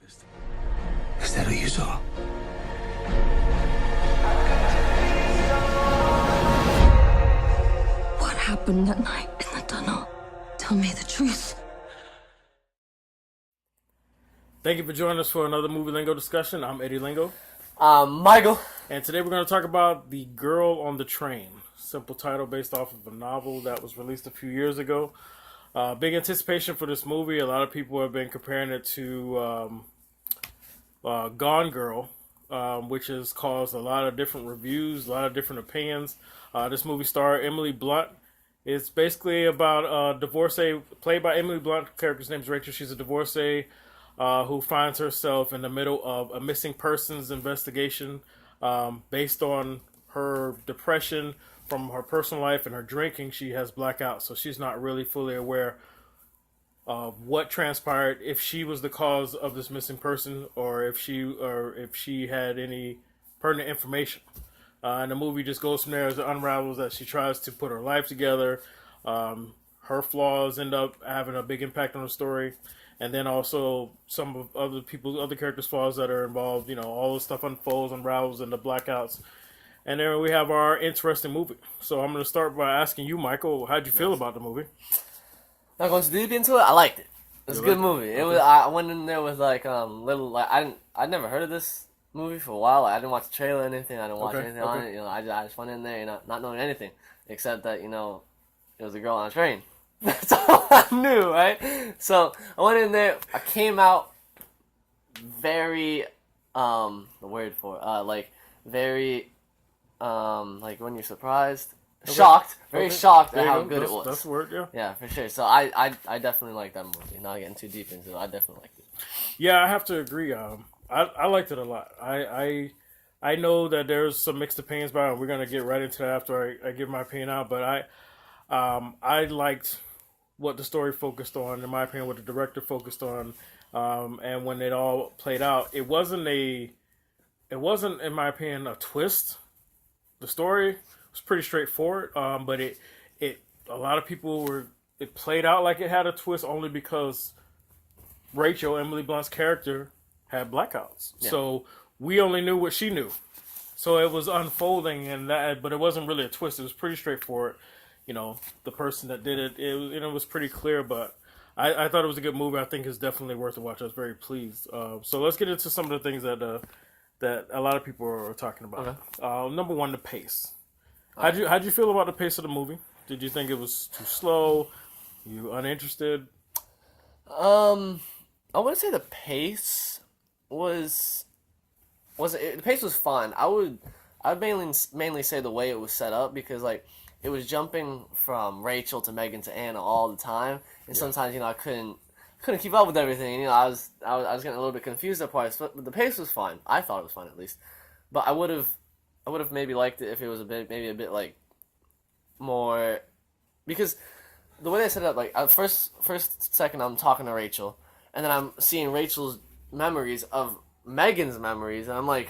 Is that what you saw? What happened that night in the tunnel? Tell me the truth. Thank you for joining us for another Movie Lingo discussion. I'm Eddie Lingo. Michael. And today we're going to talk about The Girl on the Train. Simple title based off of a novel that was released a few years ago. Big anticipation for this movie. A lot of people have been comparing it to Gone Girl, which has caused a lot of different reviews, a lot of different opinions. This movie star Emily Blunt. It's basically about a divorcee, played by Emily Blunt. The character's name is Rachel. She's a divorcee who finds herself in the middle of a missing persons investigation based on her depression from her personal life and her drinking. She has blackouts, so she's not really fully aware of what transpired, if she was the cause of this missing person, or if she had any pertinent information. And the movie just goes from there as it unravels as she tries to put her life together. Her flaws end up having a big impact on the story. And then also some of other characters' flaws that are involved. You know, all the stuff unfolds, unravels, and the blackouts. And then we have our interesting movie. So I'm going to start by asking you, Michael, how'd you feel about the movie? Not going too deep into it. I liked it. It was a good movie. Okay. It was. I went in there with like little like I'd never heard of this movie for a while. Like, I didn't watch the trailer or anything. I didn't watch anything on it. You know, I just went in there, you know, not knowing anything except that, you know, it was a girl on a train. That's all I knew, right? So I went in there. I came out very the word for like very like when you're surprised. Okay. Shocked, very shocked There at you how go. good it was. That's the word, yeah. Yeah, for sure. So I definitely like that movie. Not getting too deep into it, I definitely liked it. Yeah, I have to agree. I liked it a lot. I know that there's some mixed opinions about it. We're gonna get right into that after I give my opinion out. But I liked what the story focused on. In my opinion, what the director focused on, and when it all played out, it wasn't in my opinion a twist. The story was pretty straightforward, but it a lot of people it played out like it had a twist only because Rachel, Emily Blunt's character, had blackouts. Yeah. So we only knew what she knew. So it was unfolding, but it wasn't really a twist. It was pretty straightforward. You know, the person that did it, it was pretty clear. But I thought it was a good movie. I think it's definitely worth a watch. I was very pleased. So let's get into some of the things that a lot of people are talking about. Okay. Number one, the pace. How'd you feel about the pace of the movie? Did you think it was too slow? You uninterested? I wouldn't say the pace was the pace was fine. I'd mainly say the way it was set up, because like it was jumping from Rachel to Megan to Anna all the time, and sometimes, you know, I couldn't keep up with everything. You know, I was getting a little bit confused at parts, but the pace was fine. I thought it was fine, at least. But I would have maybe liked it if it was maybe a bit like more, because the way they set it up, like first second I'm talking to Rachel, and then I'm seeing Rachel's memories of Megan's memories, and I'm like,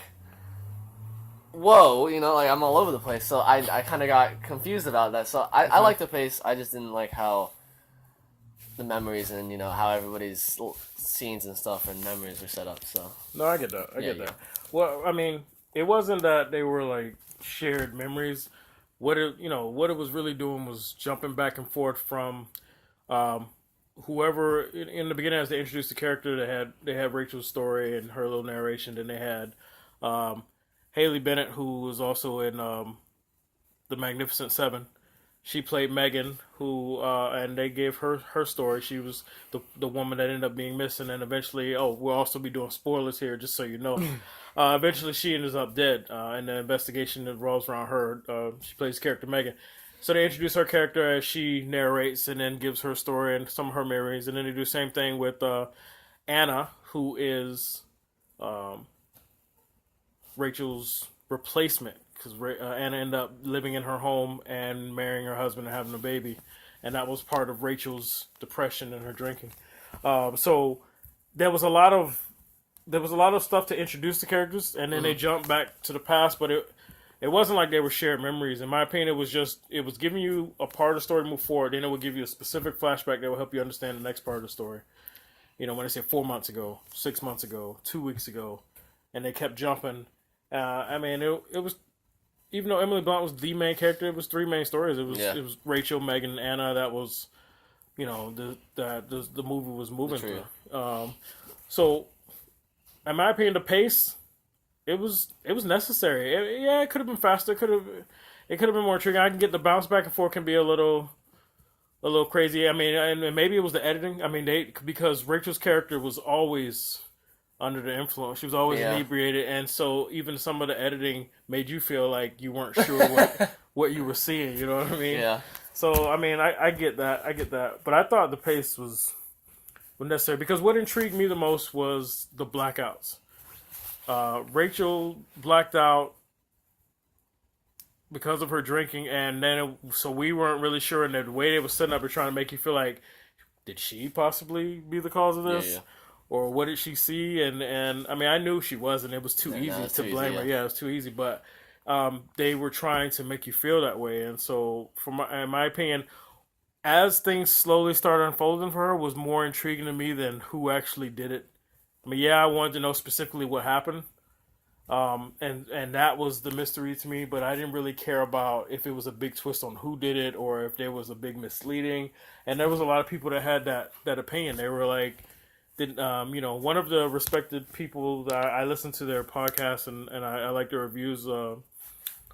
whoa, you know, like I'm all over the place. So I kind of got confused about that. So I like the pace. I just didn't like how the memories and, you know, how everybody's scenes and stuff and memories were set up. So no, I get that. I get that. Well, I mean, it wasn't that they were like shared memories. What it was really doing was jumping back and forth from whoever in the beginning, as they introduced the character. They had Rachel's story and her little narration. Then they had Haley Bennett, who was also in The Magnificent Seven. She played Megan, who and they gave her story. She was the woman that ended up being missing, and eventually, we'll also be doing spoilers here, just so you know. Eventually, she ends up dead, and the investigation revolves around her. She plays the character Megan. So they introduce her character as she narrates and then gives her story and some of her memories. And then they do the same thing with Anna, who is Rachel's replacement. Because Anna ended up living in her home and marrying her husband and having a baby. And that was part of Rachel's depression and her drinking. So there was a lot of stuff to introduce the characters. And then they jumped back to the past. But it wasn't like they were shared memories. In my opinion, it was giving you a part of the story to move forward. Then it would give you a specific flashback that will help you understand the next part of the story. You know, when I say 4 months ago, 6 months ago, 2 weeks ago, and they kept jumping. I mean, it was, even though Emily Blunt was the main character, it was three main stories. It was Rachel, Megan, and Anna. That was, you know, the movie was moving through. So, in my opinion, the pace, it was necessary. It could have been faster. It could have been more intriguing. I can get the bounce back and forth can be a little crazy. I mean, and maybe it was the editing. I mean, because Rachel's character was always under the influence. She was always inebriated, and so even some of the editing made you feel like you weren't sure what you were seeing. You know what I mean? Yeah. So I mean, I get that, but I thought the pace was necessary because what intrigued me the most was the blackouts. Rachel blacked out because of her drinking, and then so we weren't really sure. And the way they were setting up, were trying to make you feel like, did she possibly be the cause of this? Yeah. Or what did she see? And I mean, I knew she wasn't. It was too easy to blame her. Yeah, it was too easy. But they were trying to make you feel that way. And so, in my opinion, as things slowly started unfolding for her, was more intriguing to me than who actually did it. I mean, yeah, I wanted to know specifically what happened. And that was the mystery to me. But I didn't really care about if it was a big twist on who did it or if there was a big misleading. And there was a lot of people that had that opinion. They were like, you know, one of the respected people that I listen to their podcast and I like their reviews, Lolo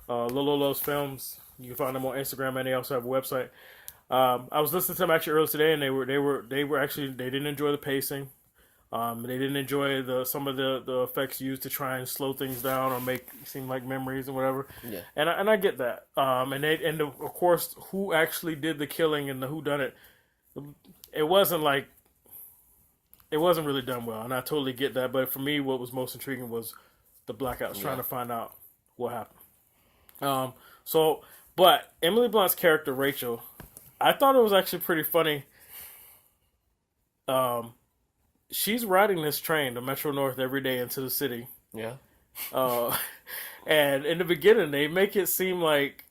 Loves Films. You can find them on Instagram, and they also have a website. I was listening to them actually earlier today, and they were actually, they didn't enjoy the pacing. They didn't enjoy some of the effects used to try and slow things down or make it seem like memories and whatever. Yeah. And I get that. And of course, who actually did the killing and the who done it? It wasn't really done well, and I totally get that. But for me, what was most intriguing was the blackouts, trying to find out what happened. But Emily Blunt's character, Rachel, I thought it was actually pretty funny. She's riding this train, the Metro North, every day into the city. Yeah. And in the beginning, they make it seem like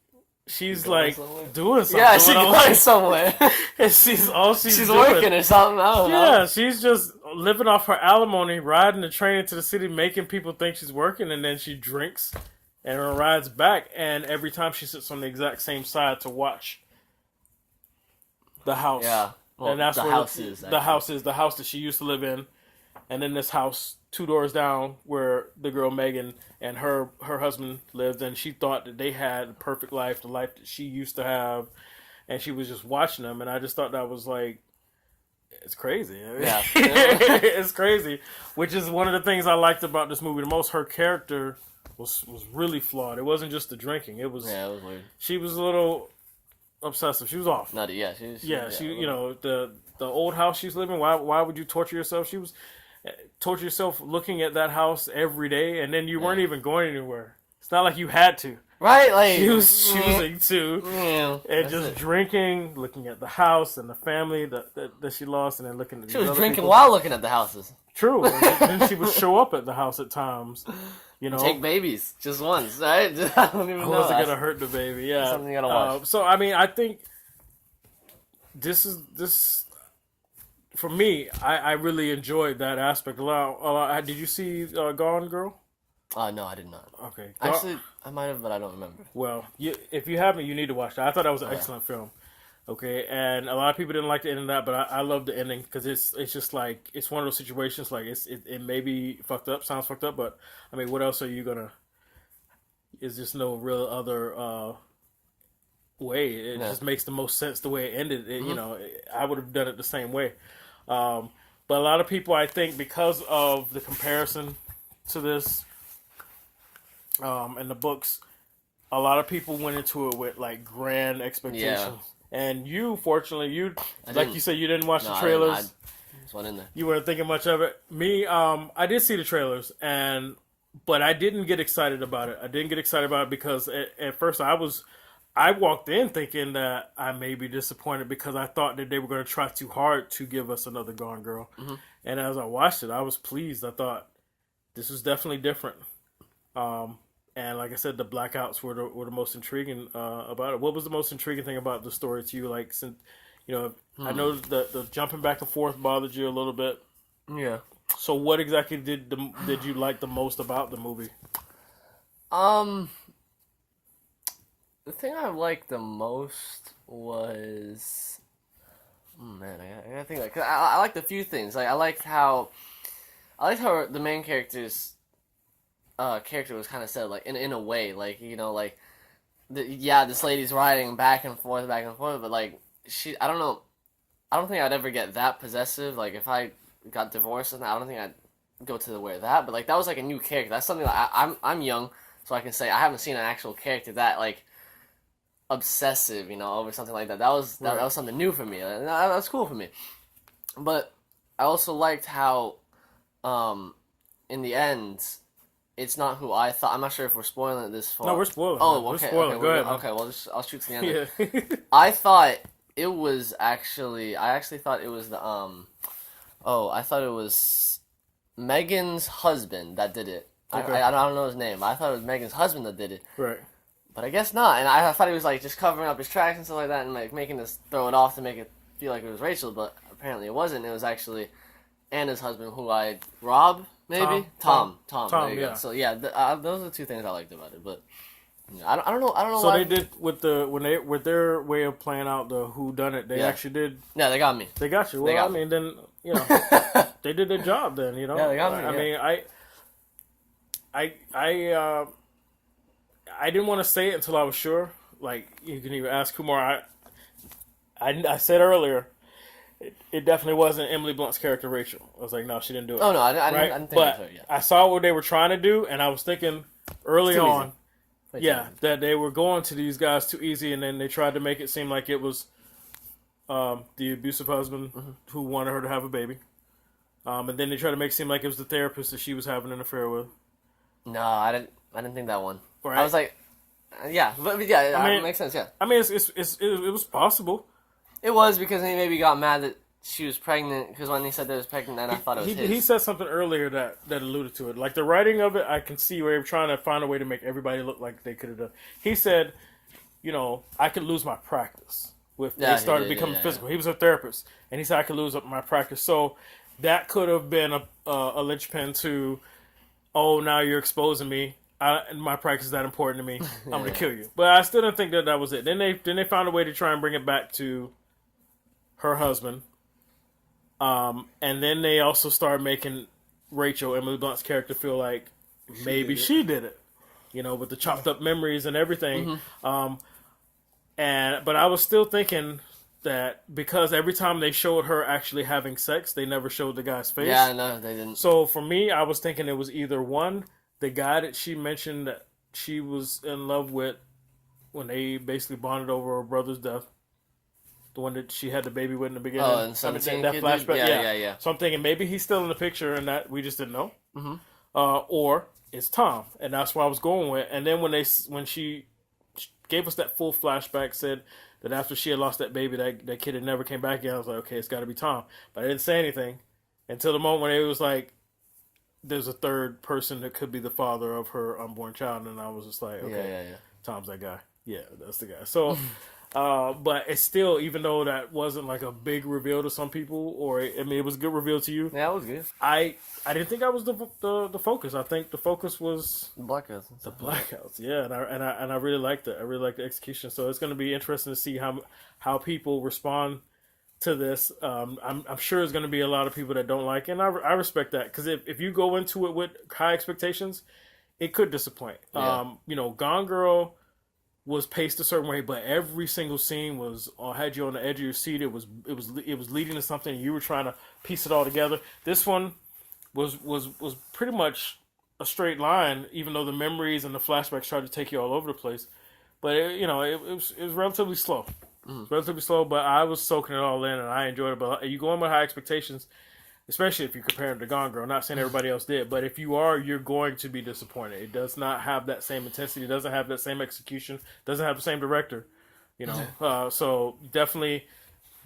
she's like doing something. Yeah, she's going somewhere. And she's doing. Working or something. I don't know. Yeah, she's just living off her alimony, riding the train into the city, making people think she's working, and then she drinks and rides back. And every time she sits on the exact same side to watch the house. Yeah. Well, and that's the house is the house that she used to live in, and then this house 2 doors down where the girl Megan and her husband lived, and she thought that they had a perfect life, the life that she used to have, and she was just watching them, and I just thought that was like, it's crazy. Yeah, it's crazy, which is one of the things I liked about this movie the most. Her character was really flawed. It wasn't just the drinking. It was weird. She was a little obsessive. She was off. She you know, the old house she's living. Why would you torture yourself? She was torture yourself looking at that house every day, and then you weren't even going anywhere. It's not like you had to. Right, like she was choosing to, and just drinking, looking at the house and the family that she lost, and then looking at. She was drinking while looking at the houses. True, and then she would show up at the house at times. You know, take babies just once, right? I don't even know. Wasn't gonna hurt the baby. Yeah, something you gotta watch. So I mean, I think this for me. I really enjoyed that aspect a lot. Did you see Gone Girl? No, I did not. Okay, actually, I might have, but I don't remember. Well, if you haven't, you need to watch that. I thought that was an excellent film. Okay, and a lot of people didn't like the ending of that, but I love the ending because it's just like, it's one of those situations like it may be fucked up, sounds fucked up, but I mean, what else are you gonna? Is just no real other way. It just makes the most sense the way it ended. You know, I would have done it the same way. But a lot of people, I think, because of the comparison to this and the books, a lot of people went into it with like grand expectations. Yeah. And you, fortunately, like you said, you didn't watch the trailers. I just went in there. You weren't thinking much of it. Me, I did see the trailers, but I didn't get excited about it. I didn't get excited about it because at first I walked in thinking that I may be disappointed because I thought that they were going to try too hard to give us another Gone Girl. Mm-hmm. And as I watched it, I was pleased. I thought this was definitely different. And like I said, the blackouts were the most intriguing about it. What was the most intriguing thing about the story to you? Like, since I know the jumping back and forth bothered you a little bit. Yeah. So what exactly did you like the most about the movie? Um, the thing I liked the most was, oh man, I gotta think. Like, 'cause I liked a few things. Like I liked how the main character was kind of said like in a way, like like yeah, this lady's riding back and forth, but like I don't know, I don't think I'd ever get that possessive. Like if I got divorced, and I don't think I'd go to the way of that. But like that was like a new character. That's something that I'm young, so I can say I haven't seen an actual character that like obsessive, over something like that. That was something new for me. That was cool for me. But I also liked how, in the end, it's not who I thought. I'm not sure if we're spoiling it this far. No, we're spoiling. Oh, We're okay. spoiling. Okay, Go ahead. okay. Well, I'll shoot to the end. Yeah. I thought it was actually. I actually thought it was the Oh, I thought it was Megan's husband that did it. Okay. I don't know his name. I thought it was Megan's husband that did it. Right. But I guess not. And I thought he was like just covering up his tracks and stuff like that, and like making us throw it off to make it feel like it was Rachel. But apparently it wasn't. It was actually Anna's husband, Rob, maybe Tom. There you yeah. go. So yeah, those are the two things I liked about it. But I don't know. So why. they did with their way of playing out the who done it. They actually did. Yeah, they got me. They got you. They Well, got I mean, then they did their job. Then Yeah, they got me. I mean, I didn't want to say it until I was sure. Like you can even ask Kumar. I said earlier, it definitely wasn't Emily Blunt's character Rachel. I was like, no, she didn't do it. Oh no, I didn't think but so. Yeah. I saw what they were trying to do, and I was thinking early on, that they were going to these guys too easy, and then they tried to make it seem like it was the abusive husband who wanted her to have a baby, and then they tried to make it seem like it was the therapist that she was having an affair with. No, I didn't think that one. Right. I was like, yeah, but yeah, I mean, it makes sense. Yeah. I mean, it was possible. It was because he maybe got mad that she was pregnant because when he said they was pregnant, then I thought it was his. He said something earlier that alluded to it. Like the writing of it, I can see where they were trying to find a way to make everybody look like they could have done. He said, I could lose my practice if they started becoming physical. He was a therapist, and he said I could lose up my practice. So that could have been a linchpin to, oh, now you're exposing me. My practice is that important to me. I'm gonna kill you. But I still didn't think that was it. Then they found a way to try and bring it back to her husband. And then they also started making Rachel, Emily Blunt's character, feel like maybe she did it. With the chopped up memories and everything. But I was still thinking that because every time they showed her actually having sex, they never showed the guy's face. Yeah, no, they didn't. So for me, I was thinking it was either one, the guy that she mentioned that she was in love with when they basically bonded over her brother's death. The one that she had the baby with in the beginning. Oh, and 17 that flashback. Yeah. So I'm thinking maybe he's still in the picture and that we just didn't know. Mm-hmm. Or it's Tom, and that's what I was going with. And then when she gave us that full flashback, said that after she had lost that baby, that kid had never came back again. I was like, okay, it's got to be Tom. But I didn't say anything until the moment when it was like, there's a third person that could be the father of her unborn child, and I was just like, okay, Tom's that guy. Yeah, that's the guy. So, but it's still, even though that wasn't like a big reveal to some people, or it was a good reveal to you. Yeah, it was good. I didn't think that was the focus. I think the focus was the blackouts. The blackouts, yeah, and I really liked it. I really liked the execution. So it's going to be interesting to see how people respond to this. I'm sure there's going to be a lot of people that don't like it, and I respect that, because if you go into it with high expectations, it could disappoint. Yeah. Gone Girl was paced a certain way, but every single scene had you on the edge of your seat. It was leading to something, and you were trying to piece it all together. This one was pretty much a straight line, even though the memories and the flashbacks tried to take you all over the place. But it was relatively slow. It's relatively slow, but I was soaking it all in, and I enjoyed it. But you go in with high expectations, especially if you compare it to Gone Girl. Not saying everybody else did, but if you are, you're going to be disappointed. It does not have that same intensity. It doesn't have that same execution. Doesn't have the same director. So definitely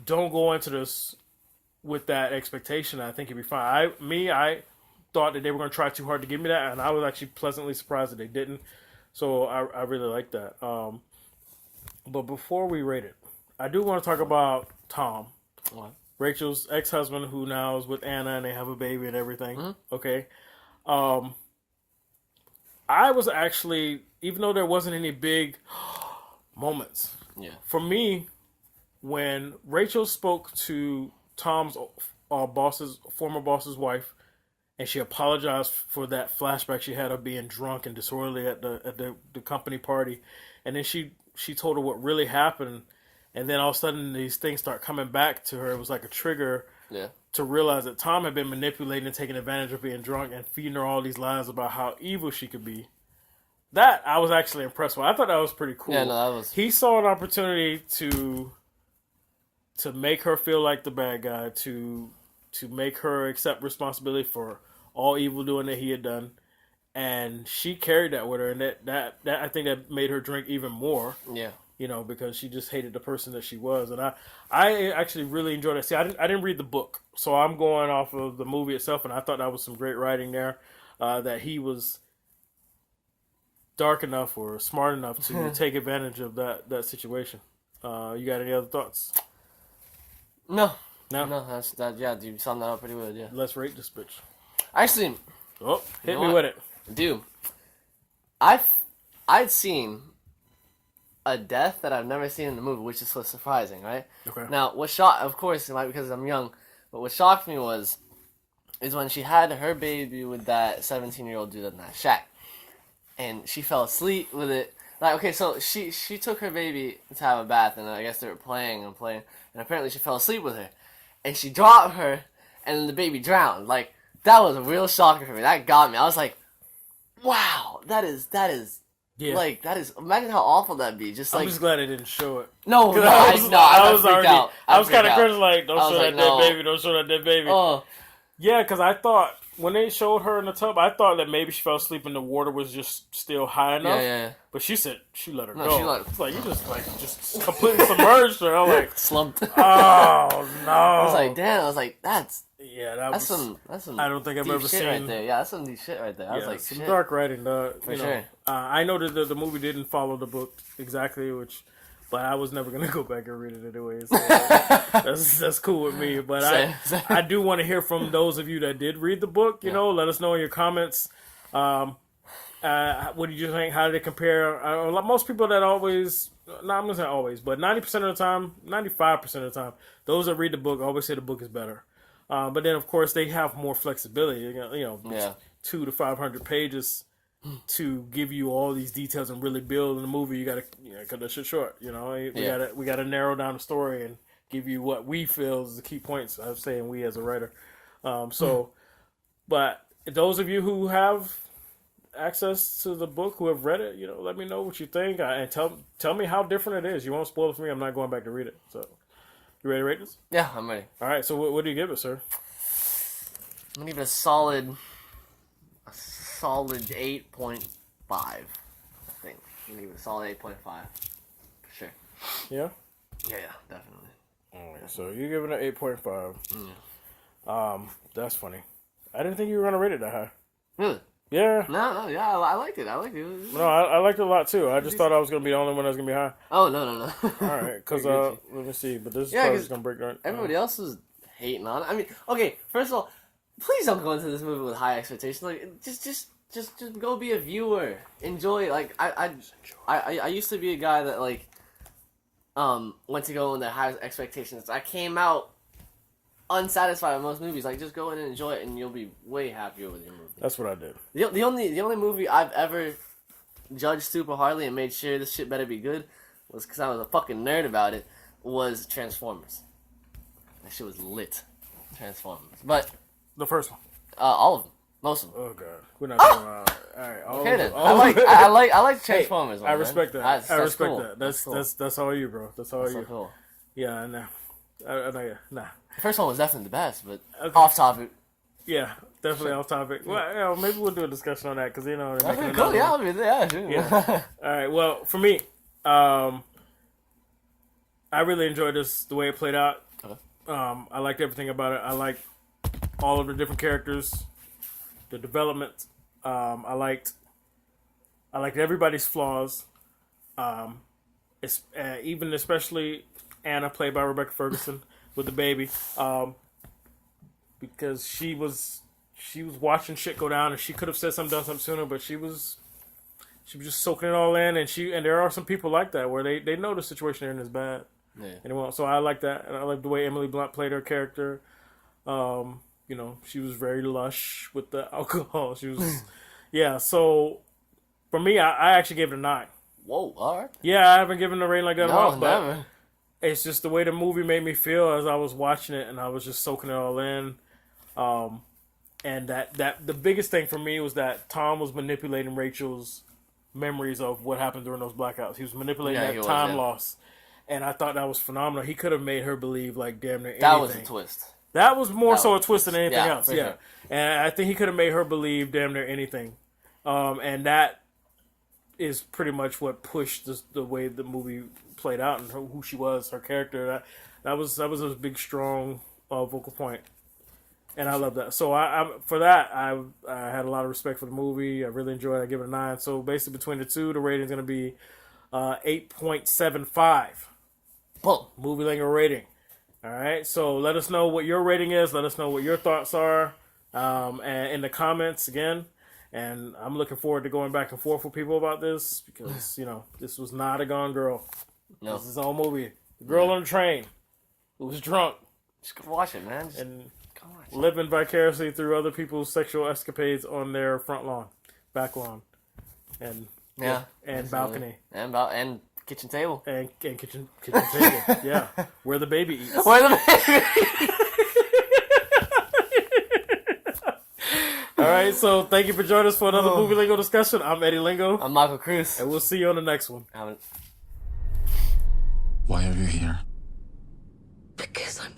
don't go into this with that expectation. I think you'll be fine. I thought that they were going to try too hard to give me that, and I was actually pleasantly surprised that they didn't. So I really like that. But before we rate it, I do want to talk about Tom. What? Rachel's ex-husband, who now is with Anna, and they have a baby and everything. Mm-hmm. Okay. Um, I was actually, even though there wasn't any big moments, Yeah. for me, when Rachel spoke to Tom's former boss's wife, and she apologized for that flashback she had of being drunk and disorderly at the company party, and then she told her what really happened, and then all of a sudden these things start coming back to her. It was like a trigger Yeah. to realize that Tom had been manipulating and taking advantage of being drunk and feeding her all these lies about how evil she could be. That I was actually impressed with. I thought that was pretty cool. Yeah, no, that was. He saw an opportunity to make her feel like the bad guy, to make her accept responsibility for all evil doing that he had done, and she carried that with her, and that I think that made her drink even more. Yeah. You know, because she just hated the person that she was, and I actually really enjoyed it. See, I didn't read the book, so I'm going off of the movie itself, and I thought that was some great writing there. That he was dark enough or smart enough to take advantage of that situation. You got any other thoughts? No. No? No, that's that. Yeah, you summed that up pretty good. Yeah. Let's rate this bitch. Actually, Oh, hit know me what? with it. dude, I'd seen a death that I've never seen in the movie, which is so surprising, right? Okay. Now, what shocked, of course, it might be because I'm young, but what shocked me is when she had her baby with that 17-year-old dude in that shack, and she fell asleep with it. Like, okay, so she took her baby to have a bath, and I guess they were playing, and apparently she fell asleep with her, and she dropped her, and then the baby drowned. Like, that was a real shocker for me. That got me. I was like, wow, that is. Yeah. Like, that is, imagine how awful that'd be. Just I'm like, just glad they didn't show it. no, I was freaked already. out. I was kind of freaked cringe, like, don't I was show like, that dead no. baby. Don't show that dead baby. Oh, Yeah, because I thought when they showed her in the tub, I thought that maybe she fell asleep and the water was just still high enough. yeah. But she said she let her No, go. she let- It's like you just completely submerged her. I'm like, slumped. oh no. I was like, damn. I was like, that's was. some. I don't think I've deep ever shit seen. right there. Yeah, that's some deep shit right there. I was like, some shit. dark writing. For sure. I know that the movie didn't follow the book exactly, but I was never gonna go back and read it anyway. So that's cool with me. But Same. I do want to hear from those of you that did read the book. You know, let us know in your comments. What did you think? How did it compare? Most people that always, I'm gonna say always, but 90% of the time, 95% of the time, those that read the book always say the book is better. But then, of course, they have more flexibility. You know, 200 to 500 pages to give you all these details and really build in the movie. You got to cut that shit short. You know, we got to narrow down the story and give you what we feel is the key points. I'm saying we as a writer. But those of you who have access to the book, who have read it, let me know what you think and tell me how different it is. You won't spoil it for me. I'm not going back to read it. So, you ready to rate this? Yeah, I'm ready. All right. So, what do you give it, sir? I'm gonna give it a solid 8.5. I think I'm gonna give it a solid 8.5 for sure. Yeah. Yeah, definitely. All right, so you're giving it 8.5. Yeah. That's funny. I didn't think you were gonna rate it that high. Really? Yeah. No, yeah, I liked it. No, I liked it a lot too. I just thought I was gonna be the only one that was gonna be high. Oh no. All right, because let me see. But this is probably just gonna break down. Everybody else was hating on it. I mean, okay, first of all, please don't go into this movie with high expectations. Like, just go be a viewer. Enjoy it. Like, I used to be a guy that like went to go in the high expectations. I came out unsatisfied with most movies. Like, just go in and enjoy it, and you'll be way happier with your movie. That's what I did. The only movie I've ever judged super hardly and made sure this shit better be good was because I was a fucking nerd about it. Was Transformers. That shit was lit. Transformers, but The first one. all of them, most of them. Oh god, we're not talking about. All right. Okay then. I like Transformers. I respect that. That's I respect cool. that. cool. That's all you, bro. That's all That's you. so cool. Yeah, nah. Nah. The first one was definitely the best, but Okay. off topic. Yeah, definitely off topic. Well, maybe we'll do a discussion on that because they're That's making pretty cool. another Yeah, one. sure. Yeah. All right. Well, for me, I really enjoyed this the way it played out. Okay. I liked everything about it. I liked all of the different characters, the development. I liked everybody's flaws. It's even especially Anna, played by Rebecca Ferguson. with the baby, because she was watching shit go down, and she could have said something, done something sooner, but she was just soaking it all in, and there are some people like that where they know the situation they're in is bad, and so I like that, and I like the way Emily Blunt played her character. You know, she was very lush with the alcohol. She was, yeah. So for me, I actually gave it a 9. Whoa, all right. Yeah, I haven't given a rating like that. No, but never. it's just the way the movie made me feel as I was watching it, and I was just soaking it all in. And that the biggest thing for me was that Tom was manipulating Rachel's memories of what happened during those blackouts. He was manipulating that time loss, and I thought that was phenomenal. He could have made her believe like damn near anything. That was a twist. That was more so a twist than anything else. Yeah, sure. And I think he could have made her believe damn near anything, and that is pretty much what pushed the way the movie played out and who she was, her character. That was a big, strong vocal point, and I love that. So I for that I had a lot of respect for the movie. I really enjoyed it. I give it a 9. So basically between the two, the rating is going to be 8.75. Boom. Movie Lingo rating. All right, so let us know what your rating is. Let us know what your thoughts are, and in the comments again. And I'm looking forward to going back and forth with people about this because this was not a Gone Girl. No, this is a whole movie. The girl on the train who was drunk. Just go watch it, man. And living vicariously through other people's sexual escapades on their front lawn, back lawn, and balcony, and kitchen table. And kitchen table. Yeah. Where the baby eats. Where the baby All right, so thank you for joining us for another Movie Lingo discussion. I'm Eddie Lingo. I'm Michael Cruz. And we'll see you on the next one. Why are you here? Because I'm